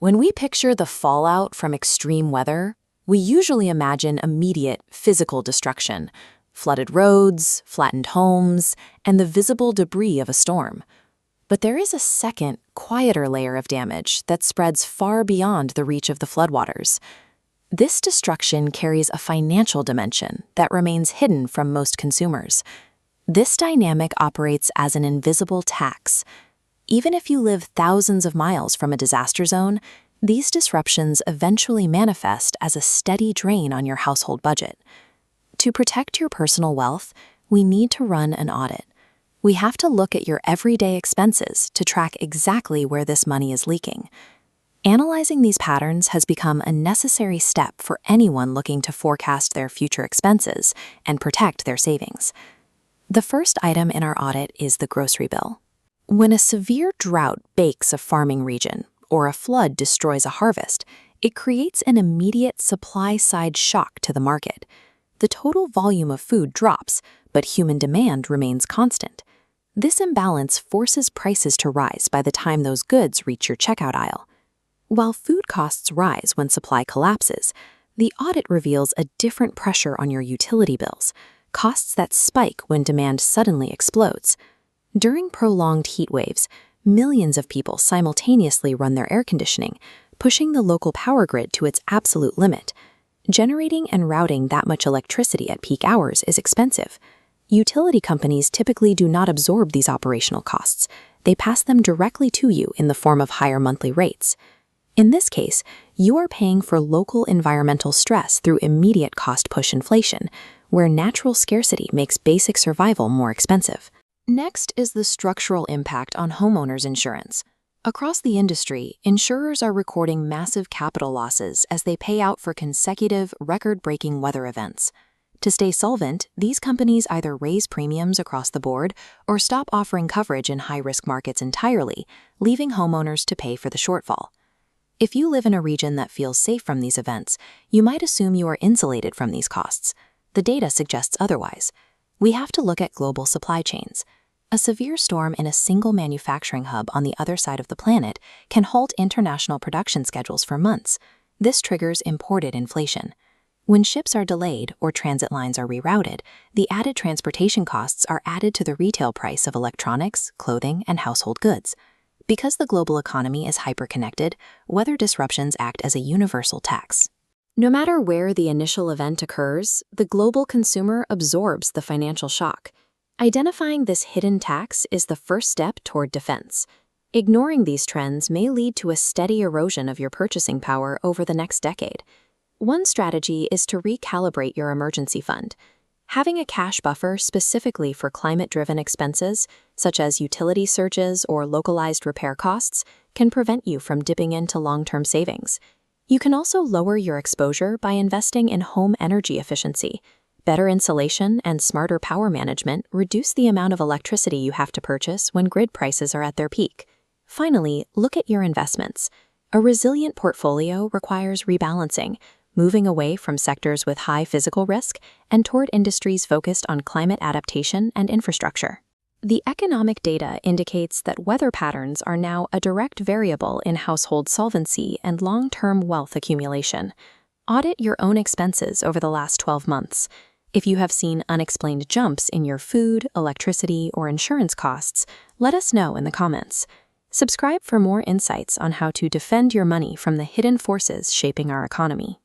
When we picture the fallout from extreme weather, we usually imagine immediate physical destruction, flooded roads, flattened homes, and the visible debris of a storm. But there is a second, quieter layer of damage that spreads far beyond the reach of the floodwaters. This destruction carries a financial dimension that remains hidden from most consumers. This dynamic operates as an invisible tax. Even if you live thousands of miles from a disaster zone, these disruptions eventually manifest as a steady drain on your household budget. To protect your personal wealth, we need to run an audit. We have to look at your everyday expenses to track exactly where this money is leaking. Analyzing these patterns has become a necessary step for anyone looking to forecast their future expenses and protect their savings. The first item in our audit is the grocery bill. When a severe drought bakes a farming region or a flood destroys a harvest, it creates an immediate supply-side shock to the market. The total volume of food drops, but human demand remains constant. This imbalance forces prices to rise by the time those goods reach your checkout aisle. While food costs rise when supply collapses, the audit reveals a different pressure on your utility bills, costs that spike when demand suddenly explodes. During prolonged heat waves, millions of people simultaneously run their air conditioning, pushing the local power grid to its absolute limit. Generating and routing that much electricity at peak hours is expensive. Utility companies typically do not absorb these operational costs. They pass them directly to you in the form of higher monthly rates. In this case, you are paying for local environmental stress through immediate cost-push inflation, where natural scarcity makes basic survival more expensive. Next is the structural impact on homeowners' insurance. Across the industry, insurers are recording massive capital losses as they pay out for consecutive, record-breaking weather events. To stay solvent, these companies either raise premiums across the board or stop offering coverage in high-risk markets entirely, leaving homeowners to pay for the shortfall. If you live in a region that feels safe from these events, you might assume you are insulated from these costs. The data suggests otherwise. We have to look at global supply chains. A severe storm in a single manufacturing hub on the other side of the planet can halt international production schedules for months. This triggers imported inflation. When ships are delayed or transit lines are rerouted, the added transportation costs are added to the retail price of electronics, clothing, and household goods. Because the global economy is hyperconnected, weather disruptions act as a universal tax. No matter where the initial event occurs, the global consumer absorbs the financial shock. Identifying this hidden tax is the first step toward defense. Ignoring these trends may lead to a steady erosion of your purchasing power over the next decade. One strategy is to recalibrate your emergency fund. Having a cash buffer specifically for climate-driven expenses, such as utility surges or localized repair costs, can prevent you from dipping into long-term savings. You can also lower your exposure by investing in home energy efficiency. Better insulation and smarter power management reduce the amount of electricity you have to purchase when grid prices are at their peak. Finally, look at your investments. A resilient portfolio requires rebalancing, moving away from sectors with high physical risk and toward industries focused on climate adaptation and infrastructure. The economic data indicates that weather patterns are now a direct variable in household solvency and long-term wealth accumulation. Audit your own expenses over the last 12 months. If you have seen unexplained jumps in your food, electricity, or insurance costs, let us know in the comments. Subscribe for more insights on how to defend your money from the hidden forces shaping our economy.